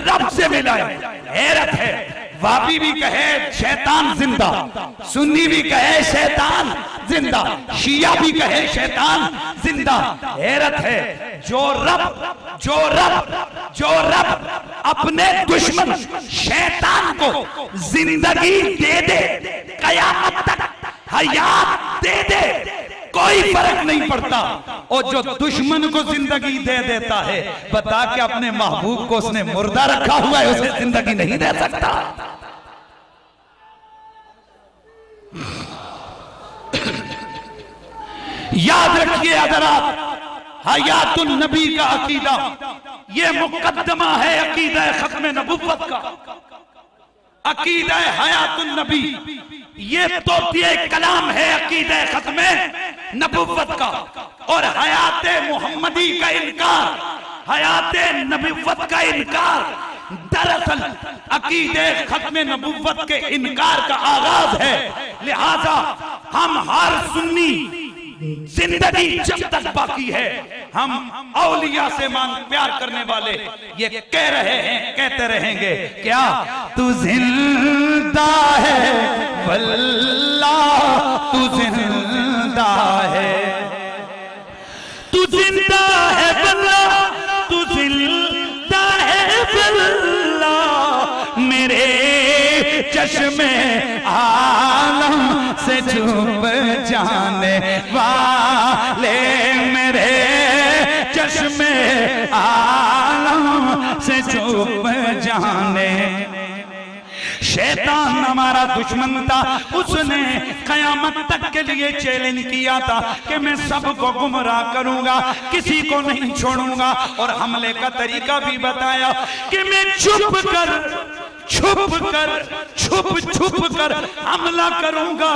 रब से मिलाए। हैरत है, वाबी भी कहे शैतान जिंदा, सुन्नी भी कहे शैतान जिंदा, शिया भी कहे शैतान जिंदा। हैरत है, जो रब अपने दुश्मन शैतान को जिंदगी दे दे, कयामत तक हयात दे दे, कोई फर्क नहीं पड़ता। और जो दुश्मन को जिंदगी दे देता है, बता के अपने महबूब को उसने मुर्दा रखा हुआ है, उसे जिंदगी नहीं दे सकता। याद रखिए हज़रात, हयातुन नबी का अकीदा ये मुकद्दमा है अकीदा खत्म नबुव्वत का। अकीदा हयातुन नबी ये तोतिए कलाम है अकीदा खत्म नबुव्वत का। और हयात मुहम्मदी का इनकार, हयात नबुव्वत का इनकार दरअसल अकीदे खत्म नबुव्वत के इनकार का आगाज है। लिहाजा हम हर सुन्नी जिंदगी जब तक बाकी है, हम औलिया से मांग प्यार करने वाले ये कह रहे हैं, कहते रहेंगे, क्या तू जिंदा है वल्लाह, तू जिंदा है, तू जिंदा है वल्लाह, तू जिंदा है वल्लाह, मेरे चश्मे आलम से छुप जाने वाले, मेरे चश्मे आलम से छुप जाने। शैतान हमारा दुश्मन था, उसने कयामत तक के लिए चैलेंज किया था कि मैं सबको गुमराह करूंगा, किसी को नहीं छोड़ूंगा। और हमले का तरीका भी बताया कि मैं छुप कर हमला करूंगा,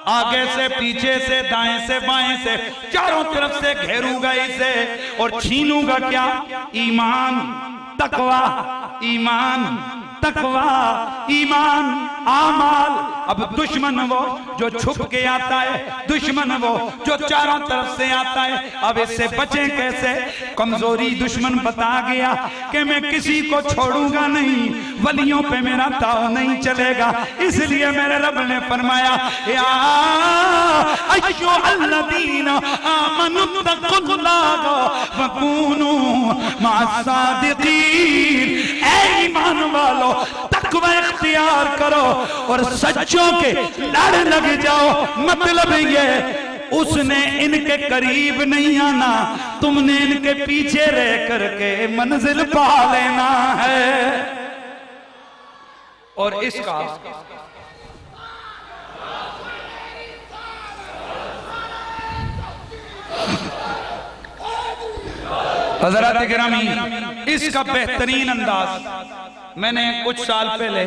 आगे से पीछे से दाएं से बाएं से चारों तरफ से घेरूंगा इसे और छीनूंगा क्या? ईमान, तकवा, ईमान, तकवा, ईमान, आमाल। अब दुश्मन वो जो छुप के आता है, दुश्मन वो जो चारों तरफ से आता है। अब इससे बचें कैसे? कमजोरी दुश्मन बता गया कि मैं किसी को छोड़ूंगा नहीं, वलियों पे मेरा ताव नहीं चलेगा। इसलिए मेरे रब ने फरमाया, या अय्युहल्लज़ीना आमनुत्तकुल्लाह वकूनू मअस-सादिकीन। ऐ ईमान वालो, तकवा इख्तियार करो और सच्चों के लड़ लग जाओ। मतलब ये, उसने इनके करीब नहीं आना, तुमने इनके पीछे रह करके मंजिल पा लेना है। और इसका हज़रात गिरामी, इसका बेहतरीन अंदाज मैंने कुछ साल पहले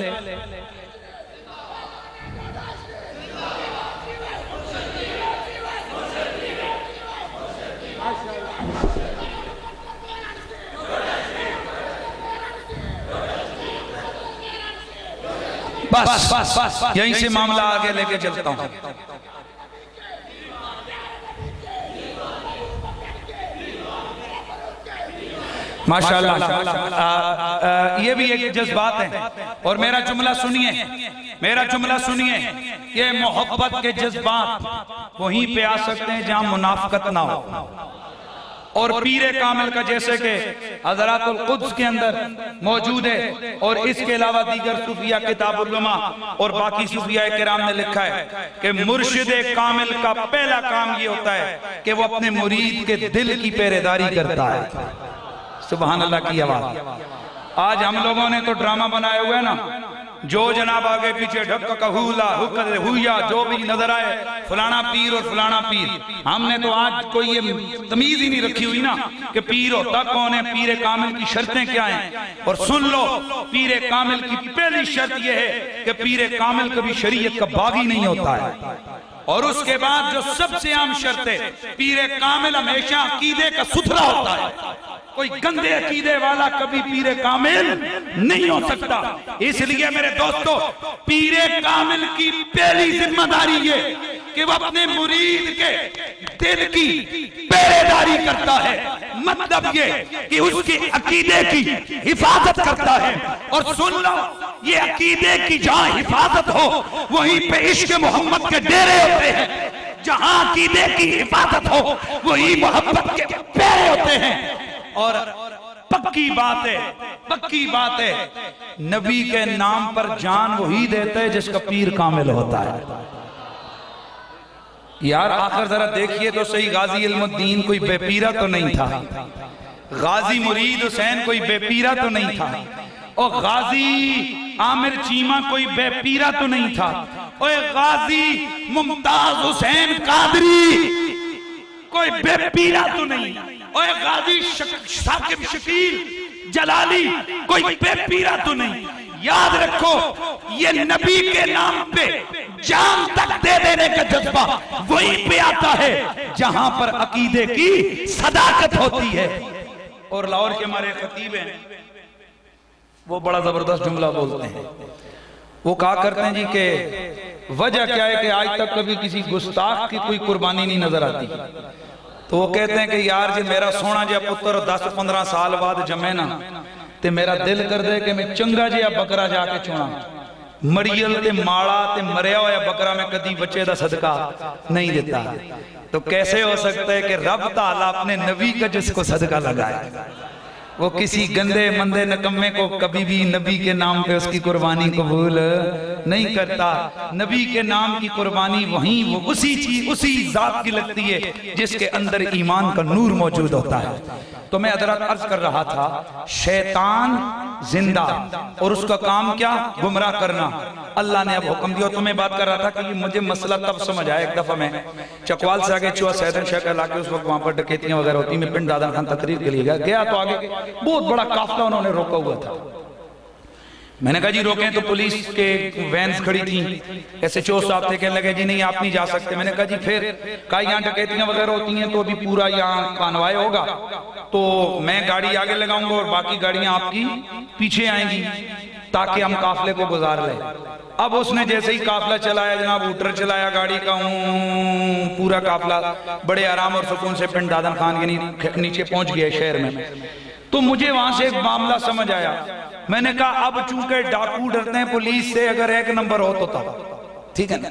बस यहीं से मामला आगे लेके चलता हूं। माशाअल्लाह, ये भी एक जज्बात है। और मेरा जुमला सुनिए, मेरा जुमला सुनिए, ये मोहब्बत के जज्बात वहीं पे आ सकते हैं जहां मुनाफकत ना हो। और पीरे कामिल का जैसे कि हज़रातुल कुद्स के अंदर मौजूद है, और इसके अलावा दीगर सूफिया किताबुल्लुमा और बाकी सूफिया किराम ने लिखा है कि मुर्शिदे कामिल का पहला काम ये होता है कि वो अपने मुरीद के दिल की पहरेदारी करता है। सुभान अल्लाह की आवाज। आज हम लोगों ने तो ड्रामा बनाया हुआ है ना, जो जनाब आगे पीछे ढक कहूला हुया जो भी नजर आए फलाना पीर और फलाना पीर। हमने तो आज कोई ये तमीज ही नहीं रखी हुई ना कि पीर होता कौन है, पीरे कामिल की शर्तें क्या हैं। और सुन लो, पीरे कामिल की पहली शर्त यह है कि पीरे कामिल कभी शरीयत का बागी नहीं होता है। और उसके बाद जो सबसे आम शर्त है, पीरे कामिल हमेशा अकीदे का सुथरा होता है। कोई गंदे अकीदे वाला कभी पीरे कामिल नहीं हो सकता। इसलिए मेरे दोस्तों, पीरे कामिल की पहली जिम्मेदारी ये कि वह अपने मुरीद के दिल की पहरेदारी करता है। मतलब ये कि उसके अकीदे की हिफाजत करता है। और सुन लो, ये अकीदे की जहां हिफाजत हो वहीं पे इश्क मोहम्मद के डेरे होते हैं। जहां अकीदे की हिफाजत हो वही मोहब्बत के पैरे होते हैं। और पक्की बात है, नबी के नाम पर जान वही देता है जिसका पीर कामिल होता है। यार आखिर जरा देखिए तो सही, गाजी इल्मुद्दीन कोई बेपीरा तो नहीं था, गाजी मुरीद हुसैन कोई बेपीरा तो नहीं था, और गाजी आमिर चीमा कोई बेपीरा तो नहीं था, और गाजी मुमताज हुसैन कादरी कोई बेपीरा तो नहीं, और गाजी साकिब शकील जलाली कोई बेपीरा तो नहीं। याद रखो, ये नबी के नाम पे जान तक दे देने का जज्बा वहीं पे आता है जहां पर अकीदे की सदाकत होती है। और लाहौर के हमारे खतीब हैं, वो बड़ा जबरदस्त जुमला बोलते हैं। वो कहा करते हैं जी कि वजह क्या है कि आज तक कभी किसी गुस्ताख की कोई कुर्बानी नहीं नजर आती। तो वो कहते हैं कि यार जी मेरा सोना जिहा पुत्र 10-15 साल बाद जमे ना, ते मेरा दिल कर दे कि मैं चंगा जिहा बकरा जाके चुना, मरियल ते माड़ा ते मरिया होया बकरा में कदी बच्चे दा सदका नहीं देता। तो कैसे हो सकता है कि रब ताला अपने नबी का जिसको सदका लगाए, वो किसी गंदे मंदे नकम्मे को कभी भी नबी के नाम पे उसकी कुर्बानी कबूल नहीं करता। नबी के नाम की कुर्बानी वहीं वो उसी चीज उसी जात की लगती है जिसके अंदर ईमान का नूर मौजूद होता है। तो मैं हज़रत अर्ज कर रहा था, शैतान जिंदा और उसका काम क्या, गुमराह करना। अल्लाह ने अब हुक्म दिया। तो मैं बात कर रहा था कि मुझे मसला तब समझ आया, एक दफा मैं चकवाल से आगे चुआ सैदन शहर इलाके, उस वक्त वहां पर डकैतियां वगैरह होती, मैं पिंड दादन खान तकरीर के लिए गया तो आगे बहुत बड़ा काफिला उन्होंने रोका हुआ था। मैंने कहा जी रोके, तो पुलिस के वैन्स खड़ी थी, SHO साहब थे, कहने लगे जी नहीं आप नहीं जा सकते। मैंने कहा जी फिर, कहा यहाँ डकैतियां वगैरह होती हैं तो अभी पूरा यहाँ कानवाय होगा, तो मैं गाड़ी आगे लगाऊंगा और बाकी गाड़ियां आपकी पीछे आएंगी ताकि हम काफिले को गुजार लें। अब उसने जैसे ही काफिला चलाया जनाब, ऊटर चलाया गाड़ी का, पूरा काफिला बड़े आराम और सुकून से पिंड दादन खान के नीचे पहुंच गया शहर में। तो मुझे वहां से एक मामला समझ आया। मैंने कहा अब चूंकि डाकू डरते हैं पुलिस से, अगर एक नंबर हो तो तब ठीक है ना,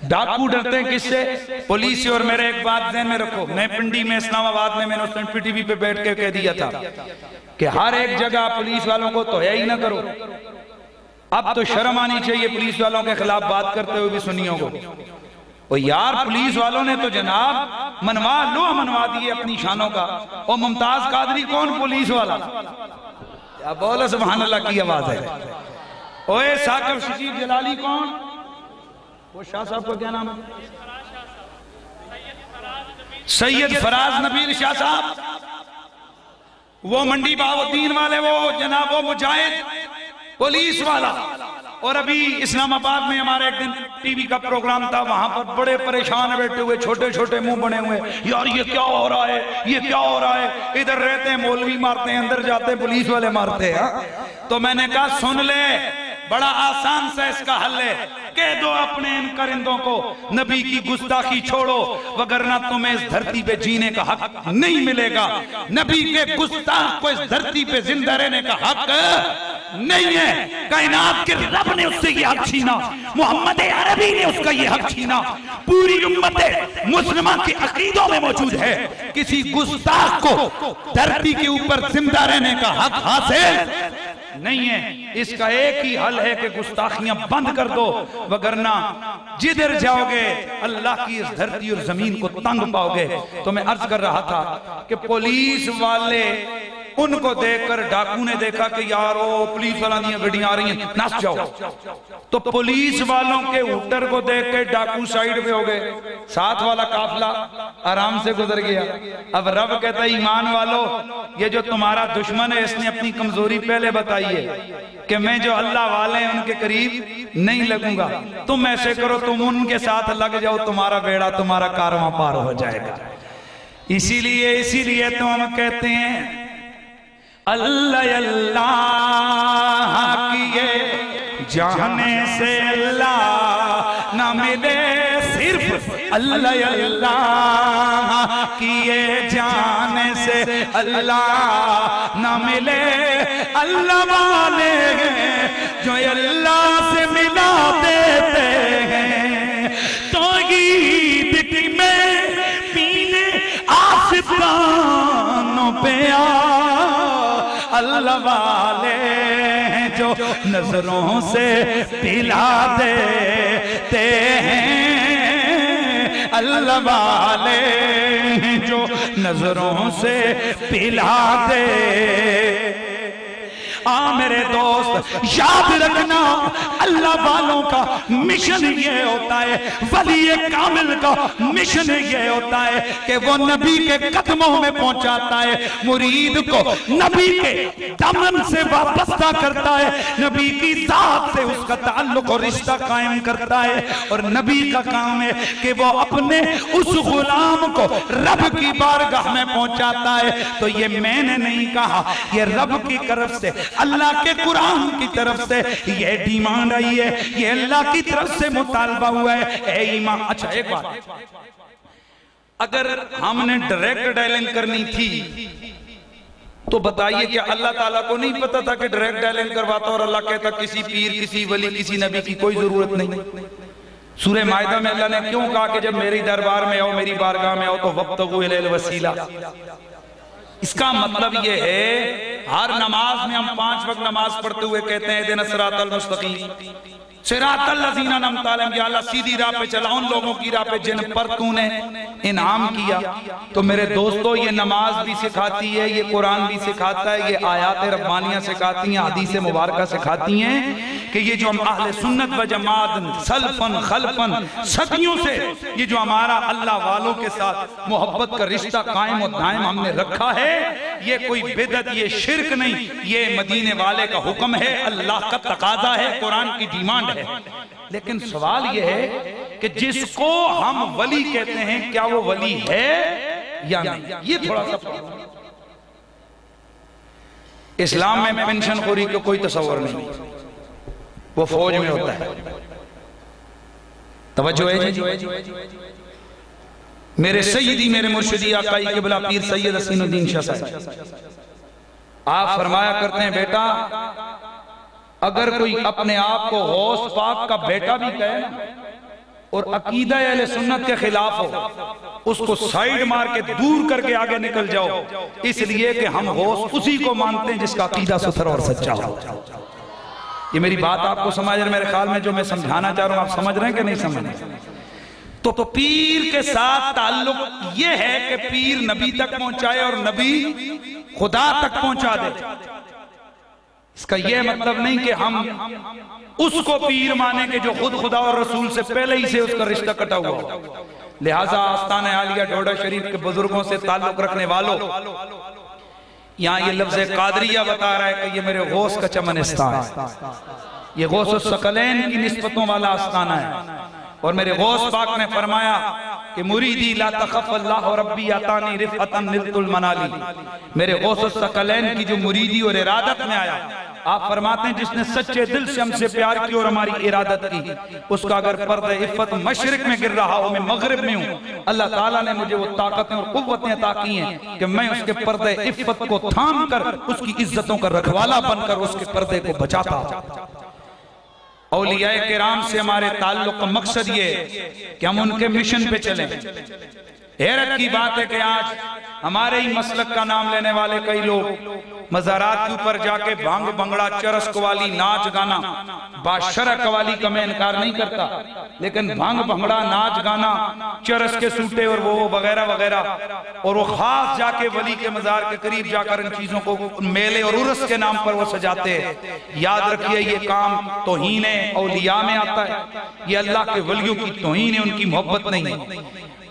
डाकू डरते हैं किससे, पुलिस से। और मेरे एक बात ध्यान में रखो, मैं पिंडी में इस्लामाबाद में मैंने उस दिन PTV पे बैठ के कह दिया था कि हर एक जगह पुलिस वालों को तो है ही ना करो। अब तो शर्म आनी चाहिए पुलिस वालों के खिलाफ बात करते हुए भी सुनियों को। और यार पुलिस वालों ने तो जनाब मनवा दिए अपनी शानों का। और मुमताज कादरी कौन पुलिस वाला, अब बोलो सुभान अल्लाह की आवाज है। ओए साकिब शकील जलाली कौन, वो शाह साहब का क्या नाम है, सैयद फराज नबील शाह साहब, वो मंडी बाबुद्दीन वाले, वो जनाब वो मुजाहिद पुलिस वाला। और अभी इस्लामाबाद में हमारे एक दिन टीवी का प्रोग्राम था, वहां पर बड़े परेशान बैठे हुए, छोटे छोटे मुंह बने हुए, यार ये क्या हो रहा है, ये क्या हो रहा है। इधर रहते हैं मौलवी मारते हैं, अंदर जाते हैं पुलिस वाले मारते हैं। तो मैंने कहा सुन ले, बड़ा आसान सा इसका हल है, कह दो अपने इन करिंदों को नबी की गुस्ताखी छोड़ो, वगरना तुम्हें इस धरती पे जीने का हक नहीं मिलेगा। नबी के गुस्ताख को इस धरती पे जिंदा रहने का हक नहीं है। कायनात के रब ने उससे ये हक छीना, मोहम्मद अरबी ने उसका ये हक छीना। पूरी उम्मत मुस्लिमा के अकीदों में मौजूद है, किसी गुस्ताख को धरती के ऊपर जिंदा रहने का हक हासिल नहीं है। इसका एक ही हल है कि गुस्ताखियां बंद कर दो, वगरना जिधर जाओगे अल्लाह की इस धरती और जमीन को तंग पाओगे। तो मैं अर्ज कर रहा था कि पुलिस वाले, उनको देखकर डाकू ने देखा कि यार वो पुलिस वालों की गड्डियां आ रही हैं, नस जाओ। तो पुलिस वालों के ऊटर को देख के डाकू साइड पे हो गए, साथ वाला काफिला आराम से गुजर गया। अब रब कहता है ईमान वालों, ये जो तुम्हारा दुश्मन है इसने अपनी कमजोरी पहले बताई है कि मैं जो अल्लाह वाले हैं उनके करीब नहीं लगूंगा। तुम ऐसे करो, तुम उनके साथ लग जाओ, तुम्हारा बेड़ा तुम्हारा कारवां पार हो जाएगा। इसीलिए तो हम कहते हैं अल्लाह अल्लाह किए जाने से अल्लाह ना मिले, सिर्फ अल्लाह अल्लाह किए जाने से अल्लाह न मिले। अल्लाह वाले जो अल्लाह से मिला देते हैं तो ईद की में पीने आशिकानों पे आ। अल्लाह वाले जो नजरों से पिला देते हैं, अल्लाह वाले जो नजरों से पिला दे। मेरे दोस्त याद रखना, अल्लाह वालों का मिशन ये होता है, वली कामिल का मिशन ये होता है कि वो नबी के कदमों में पहुंचाता है, मुरीद को नबी के दामन से वाबस्ता करता है, नबी की जात से उसका ताल्लुक और रिश्ता कायम करता है। और नबी का काम है कि वो अपने उस गुलाम को रब की बारगाह में पहुंचाता है। तो ये मैंने नहीं कहा, ये रब की तरफ से, अल्लाह के कुरान की तरफ से ये डिमांड आई है, ये अल्लाह की तरफ से मुतालबा हुआ है। ए ईमान, अच्छा एक बात, अगर हमने डायरेक्ट डायलिंग करनी थी तो बताइए क्या अल्लाह ताला को नहीं पता था कि डायरेक्ट डायलिंग करवाता और अल्लाह कहता किसी पीर, किसी वली, किसी नबी की कोई जरूरत नहीं। सूरह मायदा में अल्लाह ने क्यों कहा कि जब मेरी दरबार में आओ, मेरी बारगाह में आओ तो वब्तगू इलैहिल वसीला। इसका मतलब ये है हर नमाज में हम 5 वक्त नमाज पढ़ते हुए कहते हैं इहदिना सिरातल मुस्तकीम सिरातल लज़ीना अनअमता अलैहिम, या अल्लाह सीधी राह पे चला उन लोगों की राह पे जिन पर तूने इनाम किया। तो मेरे दोस्तों ये नमाज भी सिखाती है, ये कुरान भी सिखाता है, ये आयात रब्बानियां सिखाती हैं, हदीस मुबारका सिखाती हैं कि ये जो हम अहले सुन्नत व जमात सल्फन खल्फन सदियों से ये जो हमारा अल्लाह वालों के साथ मोहब्बत का रिश्ता कायम और दायम हमने रखा है, ये कोई बिदअत, ये शिर्क नहीं, ये मदीने वाले का हुक्म है, अल्लाह का तकाजा है, कुरान की डिमांड है। लेकिन सवाल यह है कि जिसको हम वली कहते हैं क्या वो वली है या नहीं, ये थोड़ा सा। इस्लाम में पेंशनखोरी का कोई तस्वर नहीं, वो फौज में होता है। तवज्जो है जी। मेरे सैयदी, मेरे मुर्शिदी आकाई क़िबला पीर सैयद हसीनुद्दीन शाह साहब आप फरमाया करते हैं, बेटा अगर कोई अपने आप को गौस पाक का बेटा भी कहे और अकीदा अहले सुन्नत के खिलाफ हो, उसको साइड मार के दूर करके आगे निकल जाओ, इसलिए कि हम गौस उसी को मानते हैं जिसका अकीदा सुथरा और सच्चा हो। ये मेरी बात आपको समझ रहे, मेरे ख्याल में जो मैं समझाना चाह रहा हूं आप समझ रहे हैं कि नहीं समझ रहे? तो पीर के साथ ताल्लुक ये है कि पीर नबी तक पहुंचाए और नबी खुदा तक पहुंचा दे। इसका यह मतलब नहीं कि हम उसको पीर माने कि जो खुद खुदा और रसूल से पहले ही से उसका रिश्ता कटा हुआ। लिहाजा आस्तान आलिया डोडा शरीफ के बुजुर्गों से ताल्लुक रखने वालों, यहाँ ये लफ्ज़ कादरिया बता रहा है कि ये मेरे गौस का चमनिस्तान है, ये गौस सकलैन की निस्बतों वाला आस्ताना है। और मेरे गौस पाक ने फरमाया कि मुरीदी ला तखफ अल्लाह रब्बी अतानी रिफअतन निलतुल मनाली। मेरे गौस सकलैन की जो मुरीदी और इरादत में आया, आप फरमाते हैं जिसने सच्चे दिल से हमसे प्यार की और हमारी इरादत की, उसका अगर पर्दे इफ़्फ़त मशरिक में गिर रहा हो, मैं मगरिब में हूँ, अल्लाह ताला ने मुझे वो ताकतें और कुव्वतें अता की हैं कि मैं उसके पर्दे इफ़्फ़त को थाम कर उसकी इज्जतों का रखवाला बनकर उसके पर्दे को बचाता। औलियाए किराम से हमारे ताल्लुक का मकसद ये कि हम उनके मिशन पे चलें। हैरत की बात है कि आज हमारे ही मसलक का नाम लेने वाले कई लोग मज़ारात के ऊपर जाके भांग भंगड़ा चरस कवाली नाच गाना, बादशाह कवाली का मैं इनकार नहीं करता, लेकिन भांग भंगड़ा नाच गाना चरस के सूटे और वो वगैरह वगैरह, और वो खास जाके वली के मजार के करीब जाकर इन चीजों को मेले और उर्स के नाम पर वो सजाते हैं। याद रखिए ये काम तौहीन औलिया में आता है, ये अल्लाह के वलियों की तौहीन है, उनकी मोहब्बत नहीं है।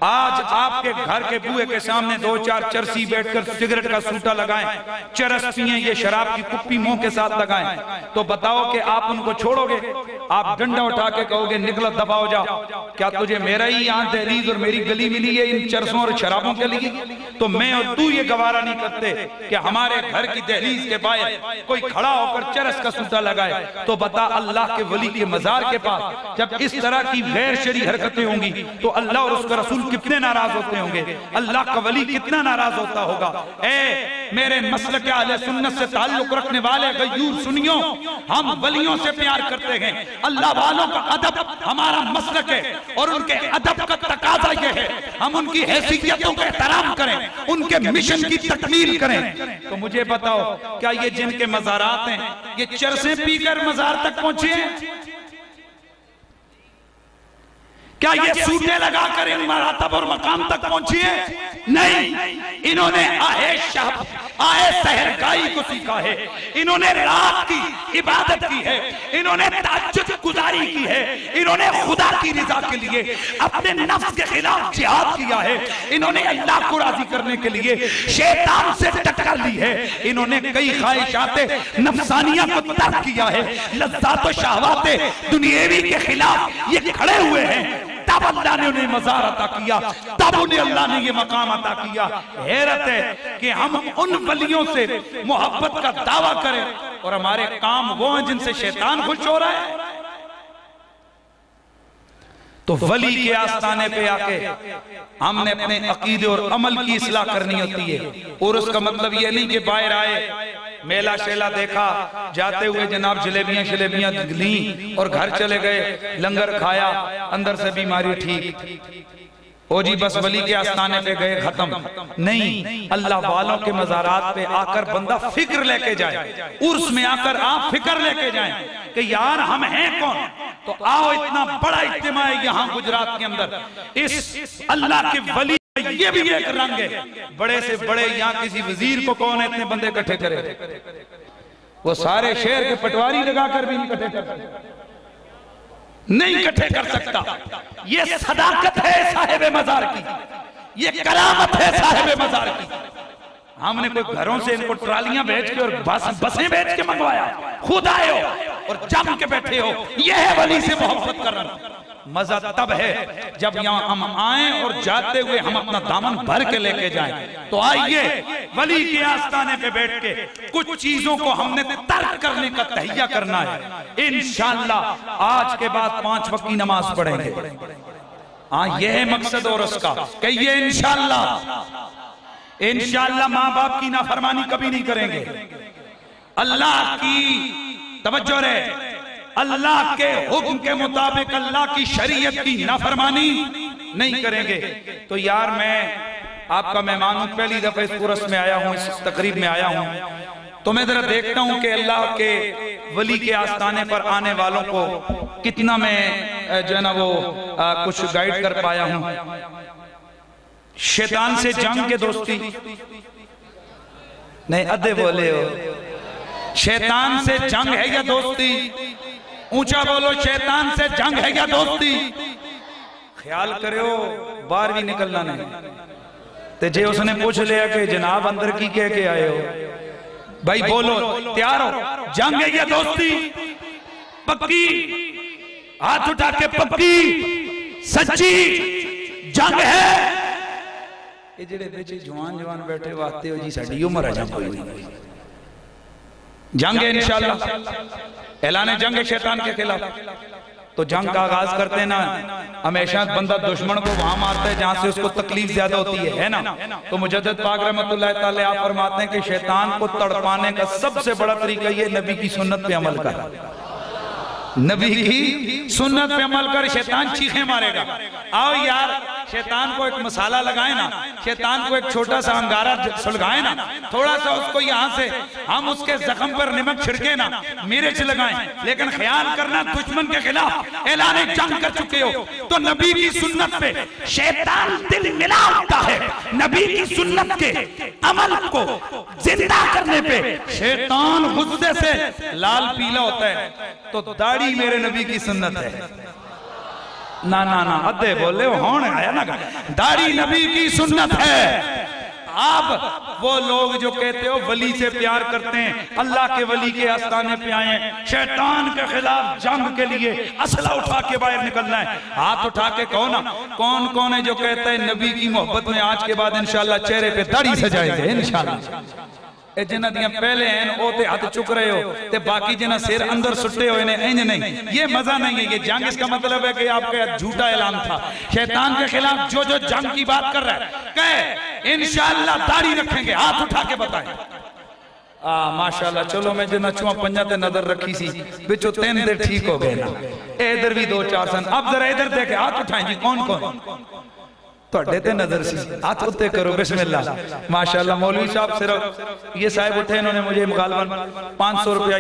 आज आपके घर के बूहे के सामने 2-4 चरसी बैठकर सिगरेट का सूटा लगाएं, चरस पिए, ये शराब की कुप्पी मुंह के साथ लगाएं, तो बताओ कि आप उनको छोड़ोगे? आप डंडा उठा के कहोगे निकलो दबाओ जाओ, क्या तुझे मेरा ही यहाँ दहलीज और मेरी गली मिली है इन चरसों और शराबों के लिए? तो मैं और तू ये गवारा नहीं करते कि हमारे घर की दहलीज के बाहर कोई खड़ा होकर चरस का सूता लगाए। तो बता, अल्लाह के वली के मजार के पास जब इस तरह की गैर शरई हरकतें होंगी तो अल्लाह और उसका रसूल कितने नाराज होते होंगे, अल्लाह का वली कितना नाराज होता होगा। ए मेरे मसलक अहले सुन्नत से ताल्लुक रखने वाले गयूर सुनियो, हम वलियों से प्यार करते हैं। अल्लाह वालों का अदब हमारा मसलक है और उनके अदब का तकाजा यह है हम उनकी हैसियतों का एहतराम करें, उनके मिशन की तकमील करें। तो मुझे बताओ, क्या ये जिनके मज़ारात हैं ये चरसे पीकर मज़ार तक पहुंचे हैं? क्या ये सूटे लगाकर इन मरातब और मकाम तक पहुंची है? नहीं, इन्होंने आहे सहरगाई को सीखा है, इन्होंने रात की इबादत की है, इन्होंने तहज्जुद गुजारी की है, इन्होंने खुदा की रिजा के लिए अपने नफ्स के खिलाफ जिहाद किया है, इन्होंने अल्लाह को राजी करने के लिए शैतान से टक्कर ली है, इन्होंने कई ख्वाहिशाते नफ्सानिया को तर्क किया है, लज्जात व शहवाते दुनियावी के खिलाफ ये खड़े हुए हैं। तब अल्लाह ने उन्हें मज़ार अता किया, तब उन्हें अल्लाह ने ये मकाम अता किया। हैरत है कि हम उन वलियों से मोहब्बत का दावा करें और हमारे काम वो हैं जिनसे शैतान खुश हो रहा है। तो वली के आस्थाने पे आके हमने अपने अकीदे और अमल की इस्लाह करनी होती है। और उसका मतलब ये नहीं कि बाहर आए, मेला शेला देखा, जाते हुए जनाब जलेबियां शलेबियां ली और घर चले गए, लंगर खाया, अंदर से बीमारी ठीक, ओ जी बस वली के आस्थाने पे गए, खत्म। नहीं, अल्लाह वालों के मज़ारात पे आकर बंदा फिक्र लेके जाए, उर्स में आकर आप फिक्र लेके जाएं कि यार हम हैं कौन। तो आओ, इतना बड़ा इज्तिमा है यहाँ गुजरात के अंदर, इस अल्लाह के वली ये भी एक रंग है। बड़े से बड़े यहाँ किसी वजीर को कौन है इतने बंदे इकट्ठे करे? वो सारे शहर के पटवारी लगाकर भी नहीं इकट्ठे कर सकता, नहीं इकट्ठे कर सकता। ये सदाकत है साहिब मजार की, ये करामत है साहिब मजार की। हमने कोई घरों से इनको ट्रालियां भेज के और बसें भेज के मंगवाया, खुद आए हो और जम के बैठे हो। यह है वली से मोहब्बत करना। मजा तब है जब यहाँ हम आए और जाते हुए हम अपना दामन भर के लेके जाएं। तो आइए वली के आस्थाने पे बैठ के कुछ चीजों को हमने तर्क करने का तहिया करना है। इंशाअल्लाह आज के बाद 5 वक्त की नमाज पढ़ेंगे। हाँ, यह है मकसद और उसका, कहिए इंशाअल्लाह माँ बाप की नाफरमानी कभी नहीं करेंगे। अल्लाह की तवज्जो रहे, अल्लाह के हुक्म के मुताबिक अल्लाह की शरीयत की नाफरमानी नहीं करेंगे। तो यार मैं आपका मेहमान हूं, पहली दफा इस कोरस में आया हूं, इस तकरीब में आया हूं, तो मैं जरा देखता हूं कि अल्लाह के वली के आस्थाने पर आने वालों को कितना मैं जो है ना वो कुछ गाइड कर पाया हूं। शैतान से जंग के दोस्ती नहीं, अधे बोले हो। शैतान से जंग है या दोस्ती? ऊंचा बोलो, शैतान से जंग है या दोस्ती? ख्याल करो बाहर भी निकलना नहीं। ते जे उसने पूछ लिया कि जनाब अंदर की कह के आए हो, भाई बोलो, तैयार हो? जंग है या दोस्ती? पक्की हाथ उठा के, पक्की सच्ची जंग है। ये जेड़े बेचे जवान जवान बैठे वास्ते हो जी, साडी उम्र है जंग कोई नहीं। जंग है इंशाअल्लाह, ऐलान जंग है शैतान के खिलाफ। तो जंग का आगाज करते ना, हमेशा बंदा दुश्मन को वहां मारता है जहां से उसको तकलीफ ज्यादा होती है ना। तो मुजद्दिद पाक रहमतुल्लाह तआला आप फरमाते हैं कि शैतान को तड़पाने का सबसे बड़ा तरीका ये नबी की सुन्नत पे अमल कर। नबी की सुन्नत पे अमल कर, शैतान चीखे मारेगा। आओ यार, शैतान को एक मसाला लगाए ना, शैतान को एक छोटा सा अंगारा सुलगाए ना, थोड़ा सा उसको यहाँ से हम उसके जख्म पर नमक छिड़के ना, मिर्च लगाएं, लेकिन ख्याल करना दुश्मन के खिलाफ ऐलान जंग कर चुके हो। तो नबी की सुन्नत पे शैतान दिल मिला होता है। नबी की सुन्नत के अमल को जिंदा करने पे शैतान गुस्से से लाल पीला होता है। तो दाढ़ी मेरे नबी की सुन्नत है। ना ना ना, अधे बोले होने आया ना, दाढ़ी नबी की सुन्नत है। अब वो लोग जो कहते हो वली से प्यार करते हैं, अल्लाह के वली के आस्थाने पे आए हैं, शैतान के खिलाफ जंग के लिए असला उठा के बाहर निकलना है, हाथ उठा के कहो ना कौन कौन है जो कहता है नबी की मोहब्बत में आज के बाद इंशाल्लाह चेहरे पे दाढ़ी सजाएंगे इंशाल्लाह। ए जिन्हां दियां पहले हैं ओ ते हाथ चुक रहे हो ते बाकी जिन्हां सिर अंदर सुट्टे हुए ने, इंज नहीं, ये मजा नहीं है। ये जंग इसका मतलब है कि आपका झूठा ऐलान था। शैतान के खिलाफ जो जो जंग की बात कर रहा है कहे इंशाल्लाह दाढ़ी रखेंगे, हाथ उठा के बताएं। माशाल्लाह, चलो मैं जिन्ना चुआ पंजा ते नजर रखी सी बिचो 3 दिन ठीक हो गए ना, इधर भी 2-4 सन। अब जरा इधर देखे, हाथ उठाएं जी, कौन कौन थोड़े ते नजर सी, हाथ उत्ते करो बिस्मिल्लाह। माशाल्लाह, मौलवी साहब सिर्फ ये साहब उठे, इन्होंने मुझे गालबन 500 रुपया